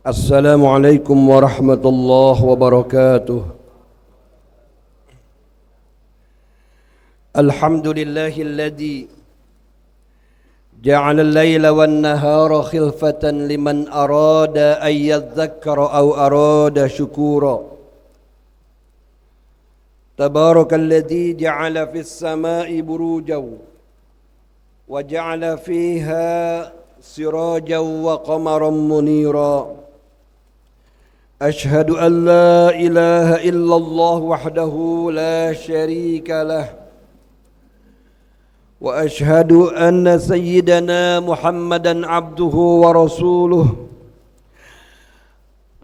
Assalamualaikum warahmatullahi wabarakatuh. Alhamdulillahilladzi ja'ala al-laila wan-nahara khilfatan liman arada an yadhakkara aw arada syukura. Tabarakalladzi ja'ala fis samai burujan wa ja'ala fiha sirajan wa qamaran munira. أشهد أن لا إله إلا الله وحده لا شريك له وأشهد أن سيدنا محمدا عبده ورسوله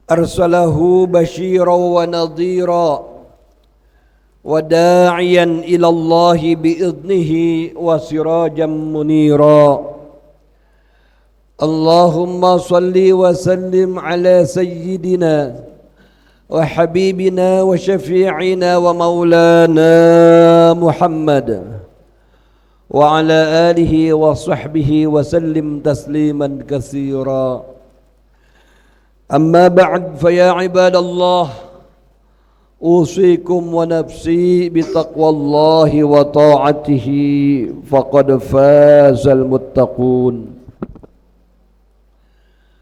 أرسله بشيرا ونذيرا وداعيا إلى الله بإذنه وسراجا منيرا. اللهم صل وسلم على سيدنا وحبيبنا وشفيعنا ومولانا محمد وعلى آله وصحبه وسلم تسليما كثيرا. أما بعد فيا عباد الله أوصيكم ونفسي بتقوى الله وطاعته فقد فاز المتقون.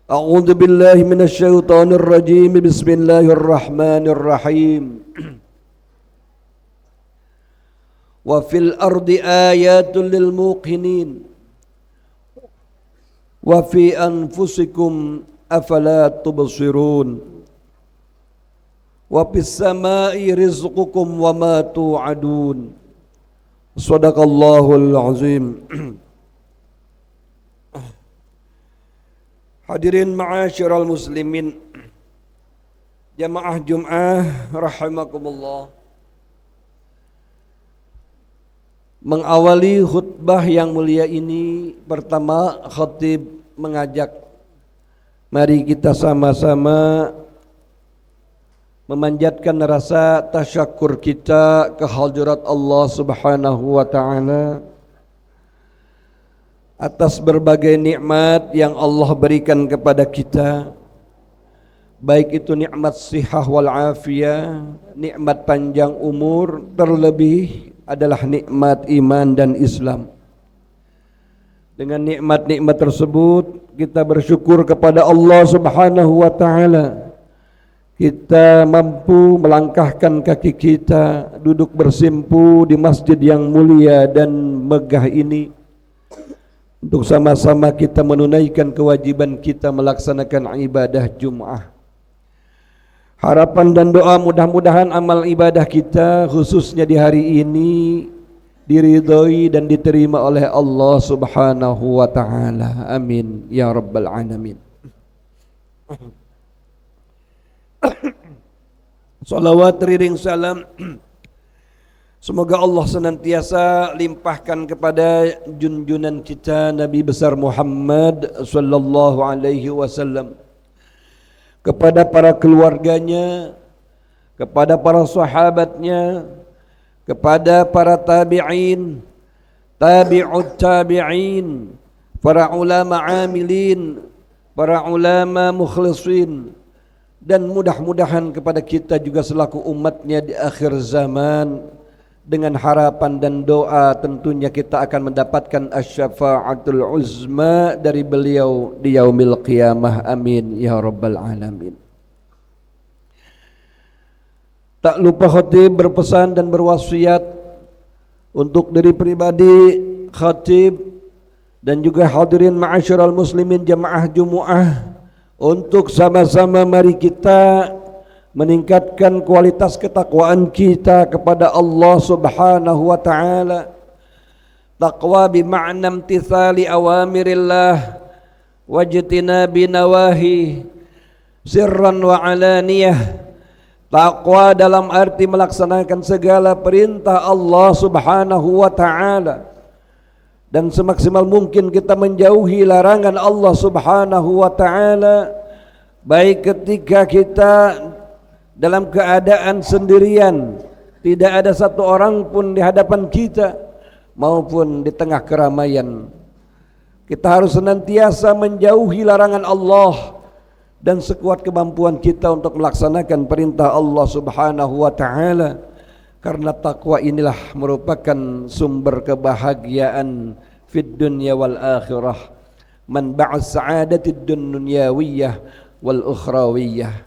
أعوذ بالله من الشيطان الرجيم. بسم الله الرحمن الرحيم. وفي الأرض آيات للموقنين وفي أنفسكم أفلا تبصرون وفي السماء رزقكم وما توعدون. صدق الله العظيم. Hadirin ma'asyiral muslimin, jamaah Jum'ah rahimakumullah. Mengawali khutbah yang mulia ini, pertama khatib mengajak mari kita sama-sama memanjatkan rasa tasyakur kita ke hadirat Allah Subhanahu wa taala atas berbagai nikmat yang Allah berikan kepada kita, baik itu nikmat sihah wal afiyah, nikmat panjang umur, terlebih adalah nikmat iman dan Islam. Dengan nikmat-nikmat tersebut kita bersyukur kepada Allah Subhanahu wa taala. Kita mampu melangkahkan kaki kita duduk bersimpu di masjid yang mulia dan megah ini untuk sama-sama kita menunaikan kewajiban kita melaksanakan ibadah Jum'ah. Harapan dan doa mudah-mudahan amal ibadah kita khususnya di hari ini diridhoi dan diterima oleh Allah Subhanahu wa taala. Amin ya rabbal alamin. Salawat riring salam semoga Allah senantiasa limpahkan kepada junjunan kita Nabi besar Muhammad sallallahu alaihi wasallam, kepada para keluarganya, kepada para sahabatnya, kepada para tabi'in, tabi'ut tabi'in, para ulama amilin, para ulama mukhlisin, dan mudah-mudahan kepada kita juga selaku umatnya di akhir zaman. Dengan harapan dan doa tentunya kita akan mendapatkan asy-syafa'atul uzma dari beliau di yaumil qiyamah. Amin ya rabbal alamin. Tak lupa khatib berpesan dan berwasiat untuk diri pribadi khatib dan juga hadirin ma'asyiral muslimin jamaah Jumu'ah untuk sama-sama mari kita meningkatkan kualitas ketakwaan kita kepada Allah Subhanahu wa taala. Taqwa bima'na imtithali awamirillah wajtinabi nawahi sirran wa alaniyah. Taqwa dalam arti melaksanakan segala perintah Allah Subhanahu wa taala dan semaksimal mungkin kita menjauhi larangan Allah Subhanahu wa taala, baik ketika kita dalam keadaan sendirian, tidak ada satu orang pun di hadapan kita, maupun di tengah keramaian. Kita harus senantiasa menjauhi larangan Allah dan sekuat kemampuan kita untuk melaksanakan perintah Allah Subhanahu wa taala, karena takwa inilah merupakan sumber kebahagiaan fid dunya wal akhirah, manba'u sa'adatid dunyawiyah wal ukhrawiyah.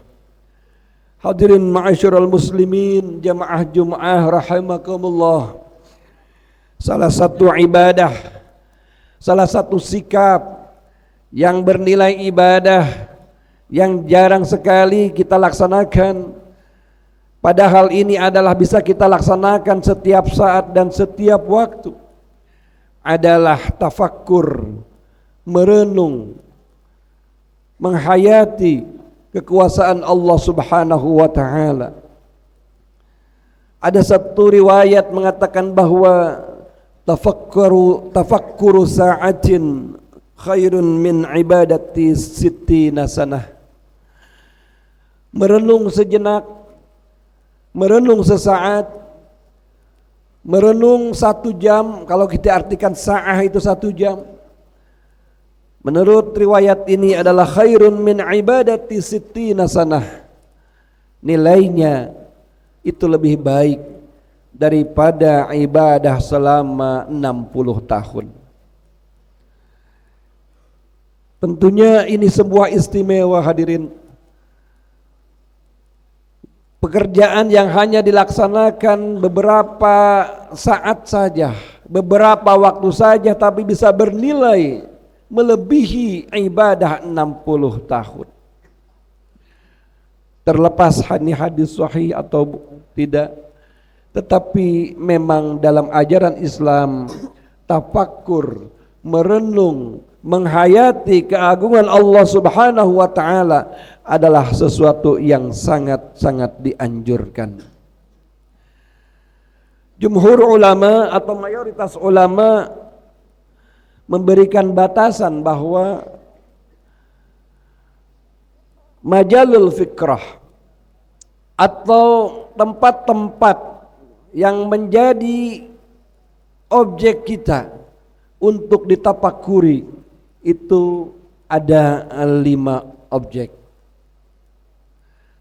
Hadirin ma'asyiral muslimin, jamaah Jumat rahimakumullah. Salah satu ibadah, salah satu sikap yang bernilai ibadah yang jarang sekali kita laksanakan, padahal ini adalah bisa kita laksanakan setiap saat dan setiap waktu, adalah tafakkur, merenung, menghayati kekuasaan Allah Subhanahu wa taala. Ada satu riwayat mengatakan bahwa tafakkuru sa'atin khairun min ibadati sittina sanah. Merenung sejenak, merenung sesaat, merenung 1 jam, kalau kita artikan sa'ah itu 1 jam, menurut riwayat ini adalah khairun min ibadati sittina sanah. Nilainya itu lebih baik daripada ibadah selama 60 tahun. Tentunya ini sebuah istimewa, hadirin. Pekerjaan yang hanya dilaksanakan beberapa saat saja, beberapa waktu saja, tapi bisa bernilai melebihi ibadah 60 tahun. Terlepas hadis sahih atau tidak, tetapi memang dalam ajaran Islam, tafakkur, merenung, menghayati keagungan Allah Subhanahu wa taala adalah sesuatu yang sangat-sangat dianjurkan. Jumhur ulama atau mayoritas ulama memberikan batasan bahwa majalul fikrah atau tempat-tempat yang menjadi objek kita untuk ditafakuri itu ada 5 objek.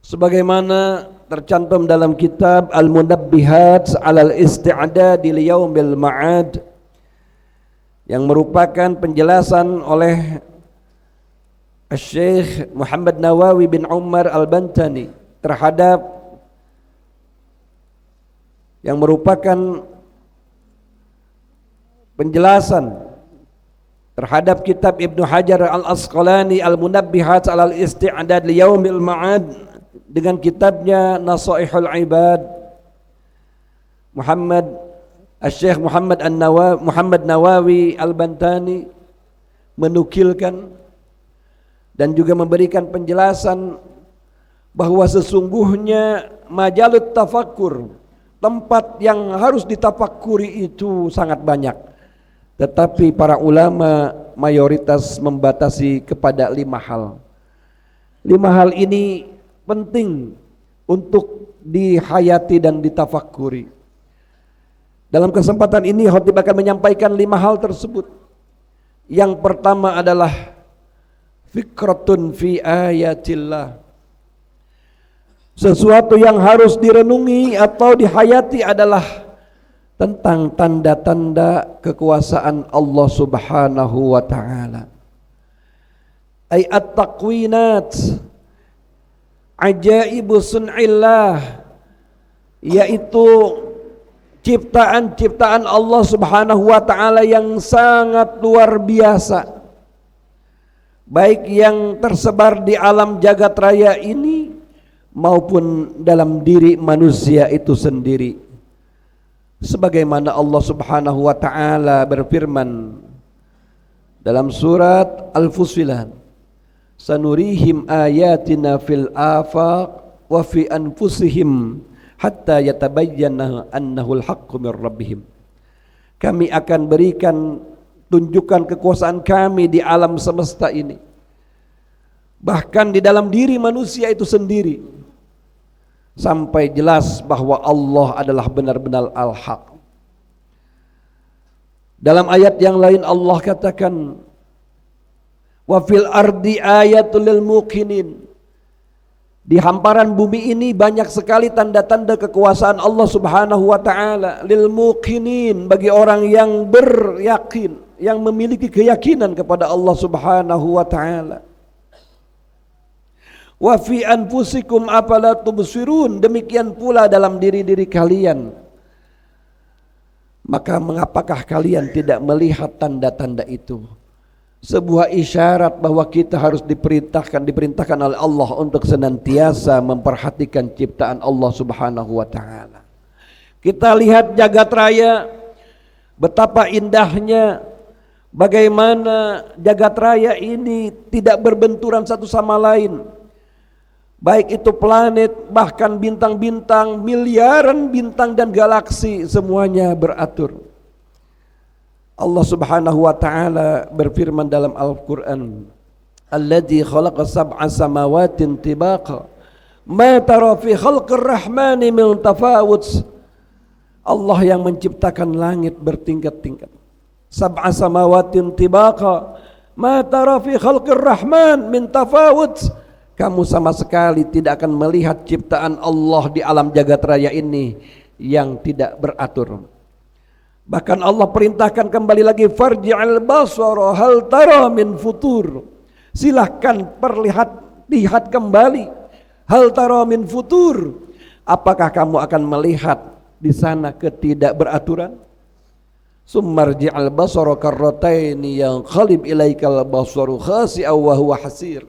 Sebagaimana tercantum dalam kitab Al-Munabbihat 'alal Isti'dad li Yaumil Ma'ad, yang merupakan penjelasan oleh Syekh Muhammad Nawawi bin Umar Al-Bantani terhadap yang merupakan penjelasan terhadap kitab Ibnu Hajar Al-Asqalani Al-Munabbihat 'alal Isti'dad li Yaumil Ma'ad dengan kitabnya Nasaihul Ibad. Syekh Muhammad Nawawi Al-Bantani menukilkan dan juga memberikan penjelasan bahwa sesungguhnya majalut tafakkur, tempat yang harus ditafakuri itu sangat banyak, tetapi para ulama mayoritas membatasi kepada 5 hal. 5 hal ini penting untuk dihayati dan ditafakuri. Dalam kesempatan ini khotib akan menyampaikan 5 hal tersebut. Yang pertama adalah fikratun fi ayatillah. Sesuatu yang harus direnungi atau dihayati adalah tentang tanda-tanda kekuasaan Allah Subhanahu wa taala. Ay at-taqwinat, ajaibu sun'illah, yaitu ciptaan-ciptaan Allah Subhanahu wa taala yang sangat luar biasa, baik yang tersebar di alam jagat raya ini maupun dalam diri manusia itu sendiri. Sebagaimana Allah Subhanahu wa taala berfirman dalam surat Al-Fussilat, sanurihim ayatina fil afaq wa fi anfusihim hatta yatabayyana annahul haqqu mir rabbihim. Kami akan berikan tunjukkan kekuasaan kami di alam semesta ini, bahkan di dalam diri manusia itu sendiri, sampai jelas bahwa Allah adalah benar-benar al-haq. Dalam ayat yang lain Allah katakan, Wa fil ardi ayatul lil muqinin. Di hamparan bumi ini banyak sekali tanda-tanda kekuasaan Allah Subhanahu wa taala lil muqinin, bagi orang yang beryakin, yang memiliki keyakinan kepada Allah Subhanahu wa taala. Wa fi anfusikum afala tubsirun, demikian pula dalam diri-diri kalian. Maka mengapakah kalian tidak melihat tanda-tanda itu? Sebuah isyarat bahwa kita harus diperintahkan oleh Allah untuk senantiasa memperhatikan ciptaan Allah Subhanahu wa taala. Kita lihat jagat raya, betapa indahnya, bagaimana jagat raya ini tidak berbenturan satu sama lain. Baik itu planet, bahkan bintang-bintang, miliaran bintang dan galaksi, semuanya beratur. Allah Subhanahu wa taala berfirman dalam Al-Qur'an, "Alladzi khalaqa sab'a samawatin tibaqa, ma tara fi khalqir rahmani min tafawut." Allah yang menciptakan langit bertingkat-tingkat. Sab'a samawatin tibaqa, ma tara fi khalqir rahman min tafawut. Kamu sama sekali tidak akan melihat ciptaan Allah di alam jagat raya ini yang tidak beratur. Bahkan Allah perintahkan kembali lagi, farji'al basara hal tara min futur. Silahkan lihat kembali, hal tara min futur. Apakah kamu akan melihat di sana ketidakberaturan? Summarji'al basara karrataini yanqalib ilaikal basaru khasi'aw wa huwa hasir.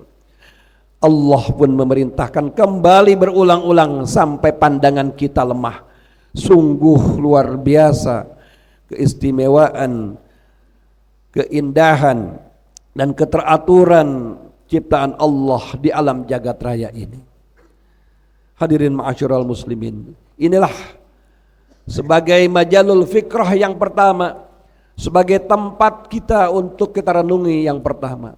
Allah pun memerintahkan kembali berulang-ulang sampai pandangan kita lemah. Sungguh luar biasa keistimewaan, keindahan dan keteraturan ciptaan Allah di alam jagat raya ini. Hadirin ma'asyiral muslimin, inilah sebagai majalul fikrah yang pertama, sebagai tempat kita untuk kita renungi yang pertama.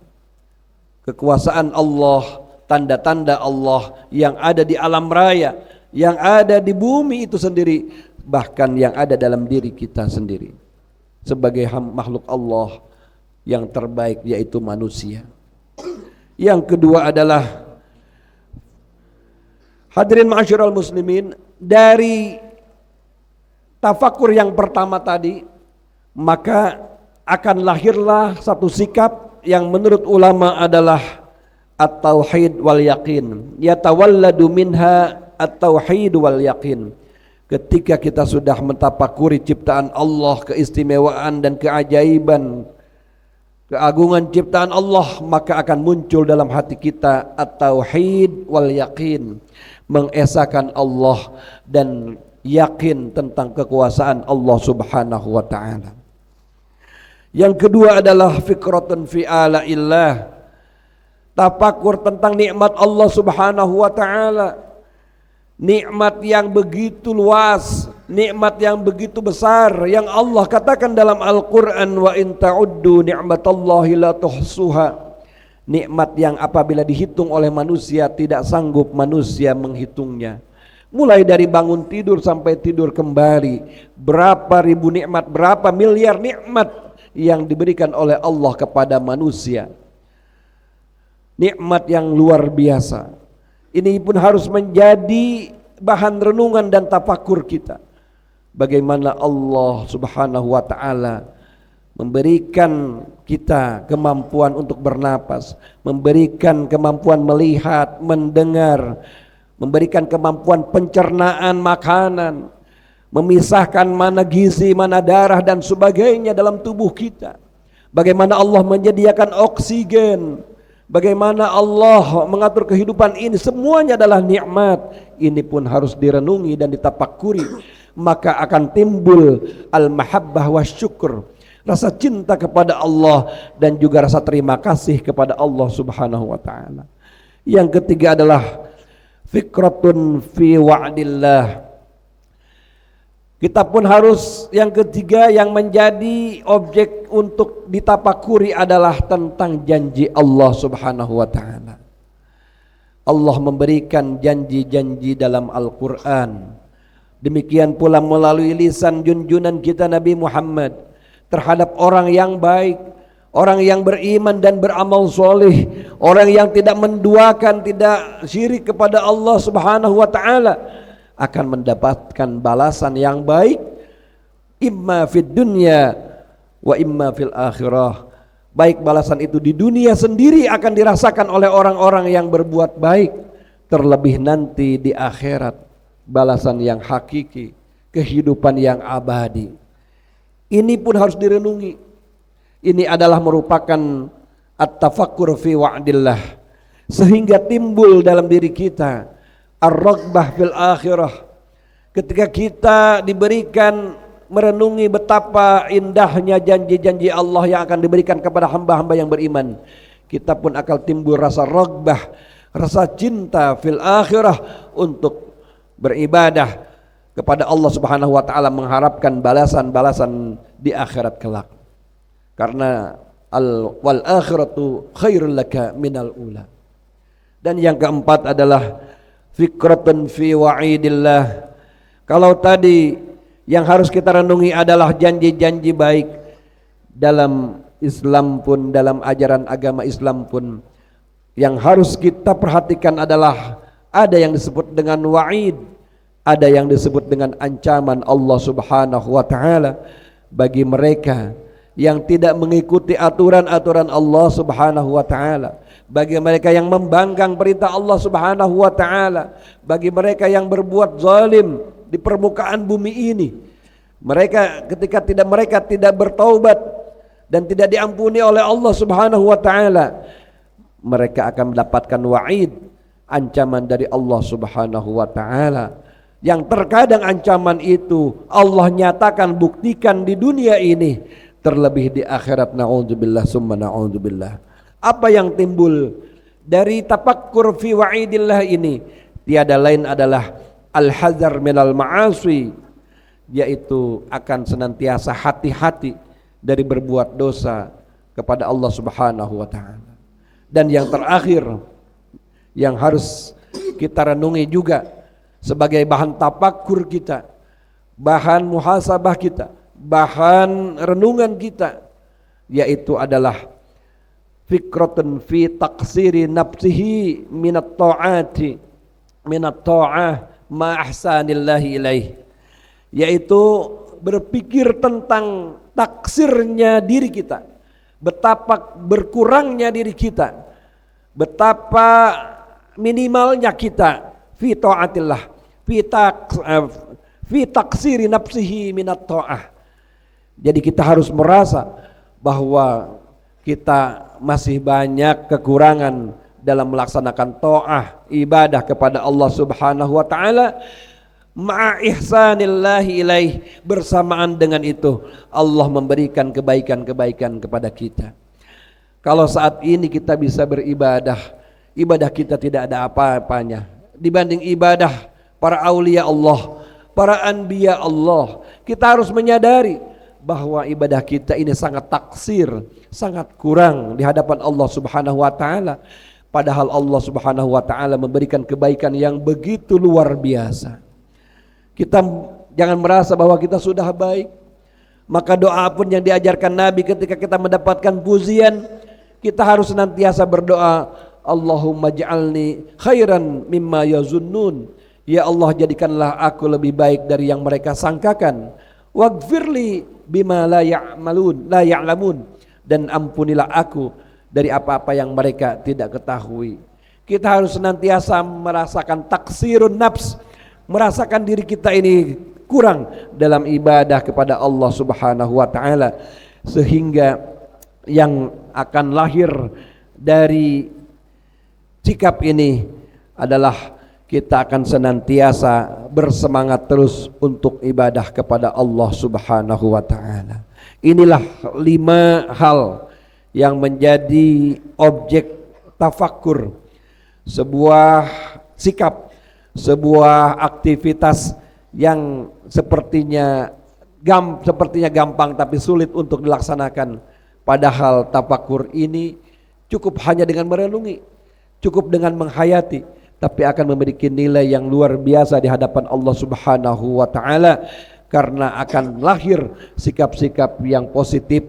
Kekuasaan Allah, tanda-tanda Allah yang ada di alam raya, yang ada di bumi itu sendiri, bahkan yang ada dalam diri kita sendiri sebagai makhluk Allah yang terbaik, yaitu manusia. Yang kedua adalah, hadirin ma'asyiral muslimin, dari tafakur yang pertama tadi, maka akan lahirlah satu sikap yang menurut ulama adalah at-tauhid wal yaqin. Yatawalladu minha at-tauhid wal yaqin. Ketika kita sudah mentafakuri ciptaan Allah, keistimewaan dan keajaiban, keagungan ciptaan Allah, maka akan muncul dalam hati kita at-tauhid wal yaqin, mengesahkan Allah dan yakin tentang kekuasaan Allah Subhanahu wa taala. Yang kedua adalah fikratun fi alaillah, tafakur tentang nikmat Allah Subhanahu wa taala. Nikmat yang begitu luas, nikmat yang begitu besar, yang Allah katakan dalam Al-Quran, wa in ta'uddu ni'matallahi la tuhsuha. Nikmat yang apabila dihitung oleh manusia tidak sanggup manusia menghitungnya. Mulai dari bangun tidur sampai tidur kembali, berapa ribu nikmat, berapa miliar nikmat yang diberikan oleh Allah kepada manusia. Nikmat yang luar biasa. Ini pun harus menjadi bahan renungan dan tafakur kita. Bagaimana Allah Subhanahu wa taala memberikan kita kemampuan untuk bernapas, memberikan kemampuan melihat, mendengar, memberikan kemampuan pencernaan makanan, memisahkan mana gizi, mana darah dan sebagainya dalam tubuh kita. Bagaimana Allah menyediakan oksigen, bagaimana Allah mengatur kehidupan ini, semuanya adalah nikmat. Ini pun harus direnungi dan ditafakuri, maka akan timbul al-mahabbah wa syukur, rasa cinta kepada Allah dan juga rasa terima kasih kepada Allah Subhanahu wa taala. Yang ketiga adalah fikratun fi wa'dillah. Kita pun harus, yang ketiga yang menjadi objek untuk ditafakuri adalah tentang janji Allah Subhanahu wa taala. Allah memberikan janji-janji dalam Al-Quran. Demikian pula melalui lisan junjunan kita Nabi Muhammad terhadap orang yang baik, orang yang beriman dan beramal soleh, orang yang tidak menduakan, tidak syirik kepada Allah Subhanahu wa ta'ala, akan mendapatkan balasan yang baik, imma fid dunya wa imma fil akhirah. Baik balasan itu di dunia sendiri akan dirasakan oleh orang-orang yang berbuat baik, terlebih nanti di akhirat balasan yang hakiki, kehidupan yang abadi. Ini pun harus direnungi. Ini adalah merupakan at-tafakkur fi wa'dillah, sehingga timbul dalam diri kita ar-raghbah fil akhirah. Ketika kita diberikan merenungi betapa indahnya janji-janji Allah yang akan diberikan kepada hamba-hamba yang beriman, kita pun akan timbul rasa raghbah, rasa cinta fil akhirah untuk beribadah kepada Allah Subhanahu wa ta'ala, mengharapkan balasan-balasan di akhirat kelak. Karena wal akhiratu khairul laka minal ula. Dan yang keempat adalah fikratun fi wa'idillah. Kalau tadi yang harus kita renungi adalah janji-janji baik, dalam Islam pun, dalam ajaran agama Islam pun, yang harus kita perhatikan adalah ada yang disebut dengan wa'id, ada yang disebut dengan ancaman Allah Subhanahu wa ta'ala bagi mereka yang tidak mengikuti aturan-aturan Allah Subhanahu wa ta'ala, bagi mereka yang membangkang perintah Allah Subhanahu wa ta'ala, bagi mereka yang berbuat zalim di permukaan bumi ini. Mereka ketika mereka tidak bertaubat dan tidak diampuni oleh Allah Subhanahu wa ta'ala, mereka akan mendapatkan wa'id, ancaman dari Allah Subhanahu wa ta'ala, yang terkadang ancaman itu Allah nyatakan, buktikan di dunia ini, terlebih di akhirat. Na'udzubillah summa na'udzubillah. Apa yang timbul dari tafakkur fi wa'idillah ini tiada lain adalah al-hazar minal ma'asi, yaitu akan senantiasa hati-hati dari berbuat dosa kepada Allah Subhanahu wa ta'ala. Dan yang terakhir yang harus kita renungi juga sebagai bahan tafakkur kita, bahan muhasabah kita, bahan renungan kita, yaitu adalah fikratun fi taqsiri nafsihi minat ta'ah ma ahsanillahi ilaih, yaitu berpikir tentang taksirnya diri kita, betapa berkurangnya diri kita, betapa minimalnya kita fi ta'atillah, fi taksiri nafsihi minat ta'ah. Jadi kita harus merasa bahwa kita masih banyak kekurangan dalam melaksanakan ta'ah, ibadah kepada Allah Subhanahu wa ta'ala, ma'a ihsanillahi ilaih. Bersamaan dengan itu Allah memberikan kebaikan-kebaikan kepada kita. Kalau saat ini kita bisa beribadah, ibadah kita tidak ada apa-apanya dibanding ibadah para aulia Allah, para anbiya Allah. Kita harus menyadari bahwa ibadah kita ini sangat taksir, sangat kurang di hadapan Allah Subhanahu wa ta'ala. Padahal Allah Subhanahu wa ta'ala memberikan kebaikan yang begitu luar biasa. Kita jangan merasa bahwa kita sudah baik. Maka doa pun yang diajarkan Nabi ketika kita mendapatkan pujian, kita harus senantiasa berdoa, Allahumma ja'alni khairan mimma yazunnun. Ya Allah, jadikanlah aku lebih baik dari yang mereka sangkakan. Waghfirli bima la ya'lamun, dan ampunilah aku dari apa-apa yang mereka tidak ketahui. Kita harus senantiasa merasakan taksirun nafs, merasakan diri kita ini kurang dalam ibadah kepada Allah Subhanahu wa ta'ala, sehingga yang akan lahir dari sikap ini adalah kita akan senantiasa bersemangat terus untuk ibadah kepada Allah Subhanahu wa ta'ala. Inilah 5 hal yang menjadi objek tafakkur, sebuah sikap, sebuah aktivitas yang sepertinya gampang tapi sulit untuk dilaksanakan. Padahal tafakkur ini cukup hanya dengan merenungi, cukup dengan menghayati, tapi akan memiliki nilai yang luar biasa di hadapan Allah Subhanahu wa ta'ala, karena akan lahir sikap-sikap yang positif,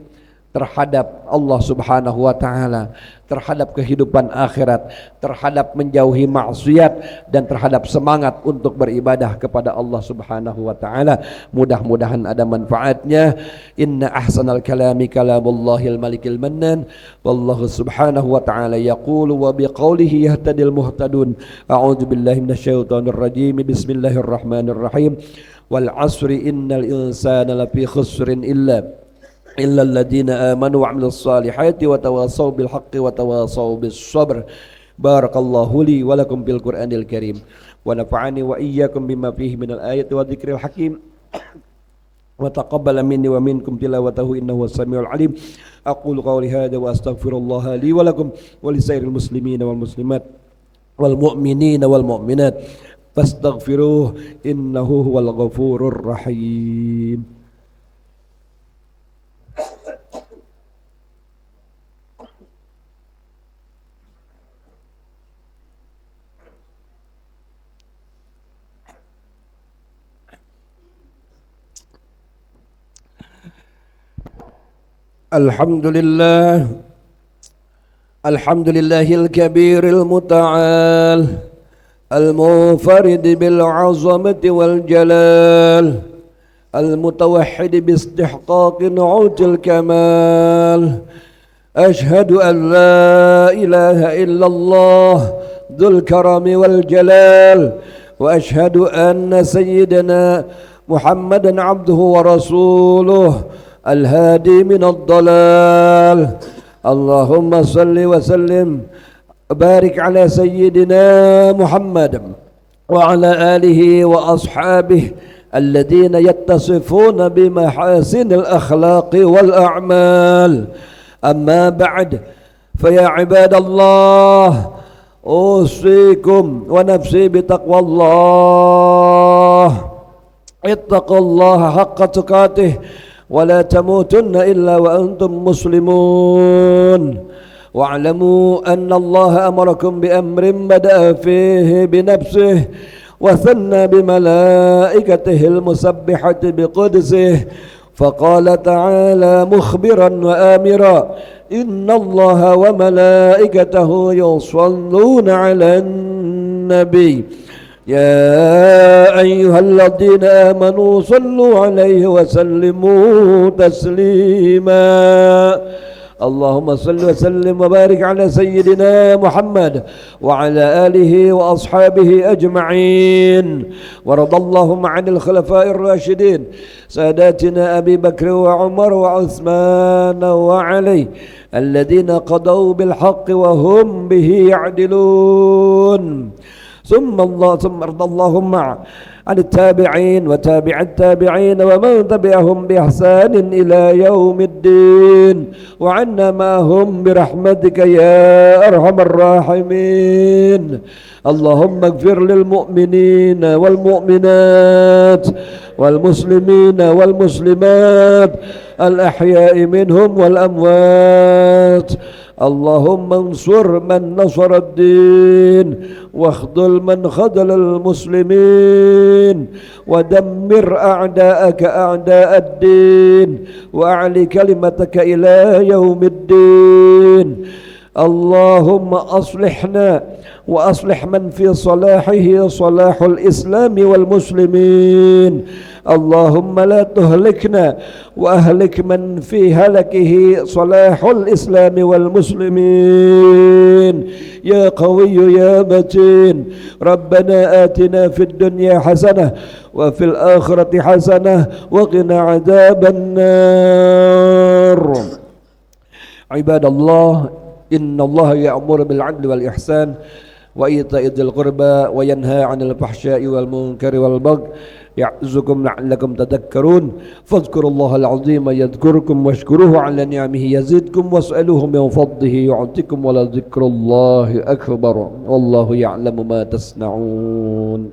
terhadap Allah Subhanahu wa taala, terhadap kehidupan akhirat, terhadap menjauhi maksiat, dan terhadap semangat untuk beribadah kepada Allah Subhanahu wa taala. Mudah-mudahan ada manfaatnya. Inna ahsanal kalami kalamullahil malikil mannan, wallahu subhanahu wa ta'ala yaqulu wa biqaulihi yahtadil muhtadun. A'udzu billahi minasyaitonir rajim. Bismillahirrahmanirrahim. Wal 'asri innal insana lafi khusrin illa alladhina amanu wa 'amilus solihati wa tawasaw bil haqqi wa tawasaw bis sabr. Barakallahu li wa lakum bil Qur'anil karim wa nafa'ani wa iyyakum bima fihi minal ayati wa dzikril hakim wa taqabbala minni wa minkum tilawatahu innahu was-sami'ul 'alim. Aqulu qawli hadza wa astaghfirullaha li wa lakum wa lisairil muslimina wal muslimat wal mu'minina wal mu'minat fastaghfiruhu innahu huwal ghafurur rahim. Alhamdulillah, alhamdulillahil kabiril muta'al, al-munfarid bil 'azamati wal jalal, al-mutawahhid bi istihqaqi nu'util kamal. Ashhadu an la ilaha illallah dzul karami wal jalal, wa ashhadu anna sayyidana Muhammadan 'abduhu wa rasuluh الهادي من الضلال. اللهم صل وسلم وبارك على سيدنا محمد وعلى آله وأصحابه الذين يتصفون بمحاسن الأخلاق والأعمال. أما بعد فيا عباد الله أوصيكم ونفسي بتقوى الله. اتقوا الله حق تقاته ولا تموتن إلا وأنتم مسلمون. واعلموا أن الله أمركم بأمر بدأ فيه بنفسه وثنى بملائكته المسبحة بقدسه، فقال تعالى مخبرا وآمرا إن الله وملائكته يصلون على النبي يا أيها الذين آمنوا صلوا عليه وسلموا تسليما. اللهم صل وسلم وبارك على سيدنا محمد وعلى آله وأصحابه أجمعين. ورضى اللهم عن الخلفاء الراشدين ساداتنا أبي بكر وعمر وعثمان وعلي الذين قضوا بالحق وهم به يعدلون. ثم ارضى اللهم عن التابعين وتابع التابعين ومن تبعهم بإحسان إلى يوم الدين، وعنا معهم برحمتك يا أرحم الراحمين. اللهم اغفر للمؤمنين والمؤمنات والمسلمين والمسلمات الأحياء منهم والأموات. اللهم انصر من نصر الدين واخذل من خذل المسلمين ودمر أعداءك أعداء الدين وأعل كلمتك إلى يوم الدين. اللهم أصلحنا وأصلح من في صلاحه صلاح الإسلام والمسلمين. اللهم لا تهلكنا وأهلك من في هلكه صلاح الإسلام والمسلمين. يا قوي يا متين، ربنا آتنا في الدنيا حسنة وفي الآخرة حسنة وقنا عذاب النار. عباد الله، إن الله يأمر بالعدل والإحسان وإيتاء ذي القربى وينهى عن الفحشاء والمنكر والبغي يعظكم لعلكم تذكرون. فاذكروا الله العظيم يذكركم واشكروه على نعمه يزدكم واسألوه من فضله يعطكم ولذكر الله أكبر والله يعلم ما تصنعون.